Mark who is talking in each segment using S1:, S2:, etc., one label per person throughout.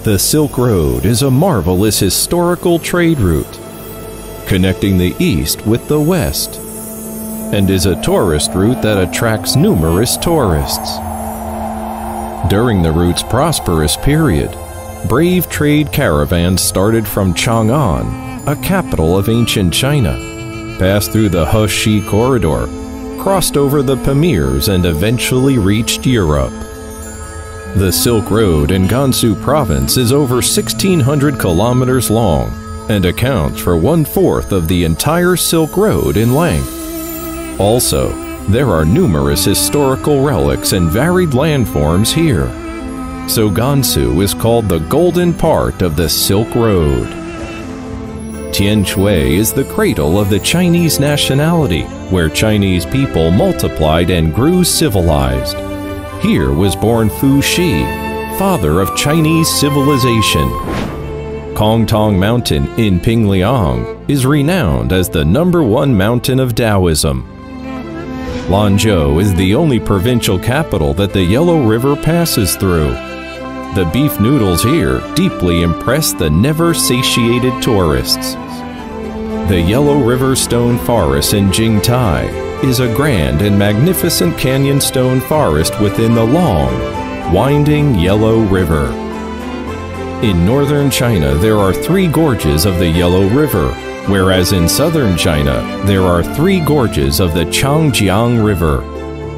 S1: The Silk Road is a marvelous historical trade route, connecting the East with the West, and is a tourist route that attracts numerous tourists. During the route's prosperous period, brave trade caravans started from Chang'an, a capital of ancient China, passed through the He corridor, crossed over the Pamirs, and eventually reached Europe. The Silk Road in Gansu province is over 1,600 kilometers long and accounts for 1/4 of the entire Silk Road in length. Also, there are numerous historical relics and varied landforms here. So Gansu is called the golden part of the Silk Road. Tianshui is the cradle of the Chinese nationality, where Chinese people multiplied and grew civilized. Here was born Fu Shi, father of Chinese civilization. Kongtong Mountain in Pingliang is renowned as the #1 mountain of Taoism. Lanzhou is the only provincial capital that the Yellow River passes through. The beef noodles here deeply impress the never-satiated tourists. The Yellow River Stone Forest in Jingtai is a grand and magnificent canyon stone forest within the long, winding Yellow River. In northern China, there are 3 gorges of the Yellow River, whereas in southern China, there are 3 gorges of the Changjiang River.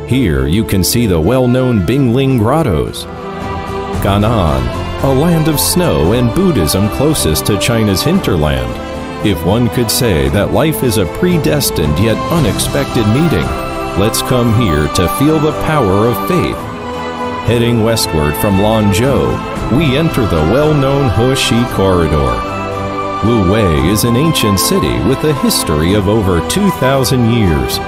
S1: Here you can see the well-known Bingling Grottos. Gan'an, a land of snow and Buddhism closest to China's hinterland. If one could say that life is a predestined yet unexpected meeting, let's come here to feel the power of faith. Heading westward from Lanzhou, we enter the well-known He corridor. Wuwei is an ancient city with a history of over 2,000 years.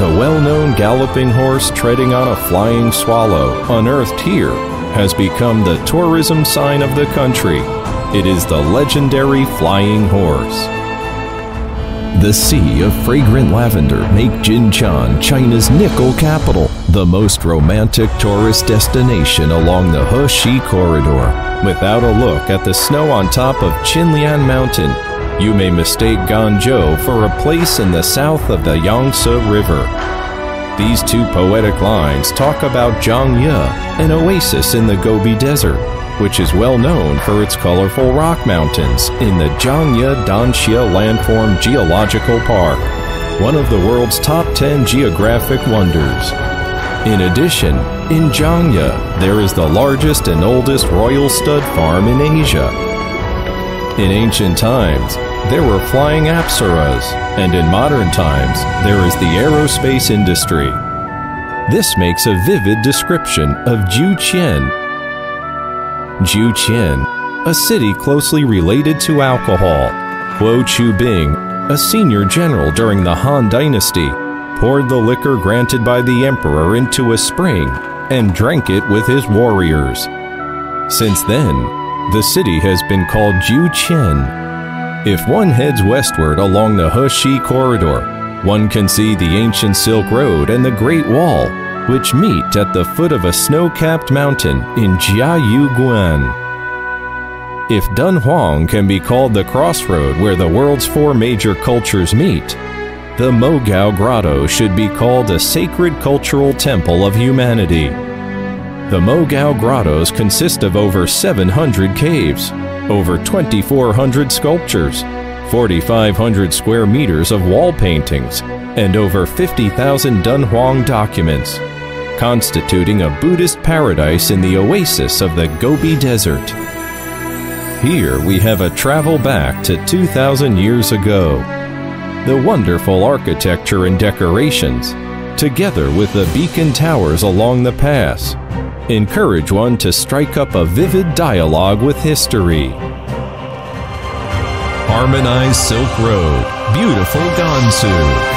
S1: The well-known galloping horse treading on a flying swallow, unearthed here, has become the tourism sign of the country. It is the legendary flying horse. The sea of fragrant lavender make Jinshan China's nickel capital, the most romantic tourist destination along the He corridor. Without a look at the snow on top of Qinlian Mountain, you may mistake Ganzhou for a place in the south of the Yangtze River. These 2 poetic lines talk about Zhangye, an oasis in the Gobi Desert, which is well known for its colorful rock mountains in the Zhangye Danxie Landform Geological Park, one of the world's top 10 geographic wonders. In addition, in Zhangye, there is the largest and oldest royal stud farm in Asia. In ancient times, there were flying apsaras, and in modern times, there is the aerospace industry. This makes a vivid description of Juqian. Juqian, a city closely related to alcohol. Huo Qubing, a senior general during the Han Dynasty, poured the liquor granted by the emperor into a spring and drank it with his warriors. Since then, the city has been called Juqian. If one heads westward along the He corridor, one can see the ancient Silk Road and the Great Wall, which meet at the foot of a snow-capped mountain in Jiayuguan. If Dunhuang can be called the crossroad where the world's 4 major cultures meet, the Mogao Grotto should be called a sacred cultural temple of humanity. The Mogao Grottos consist of over 700 caves, over 2,400 sculptures, 4,500 square meters of wall paintings, and over 50,000 Dunhuang documents, constituting a Buddhist paradise in the oasis of the Gobi Desert. Here we have a travel back to 2,000 years ago. The wonderful architecture and decorations, together with the beacon towers along the pass, encourage one to strike up a vivid dialogue with history. Harmonized Silk Road, beautiful Gansu.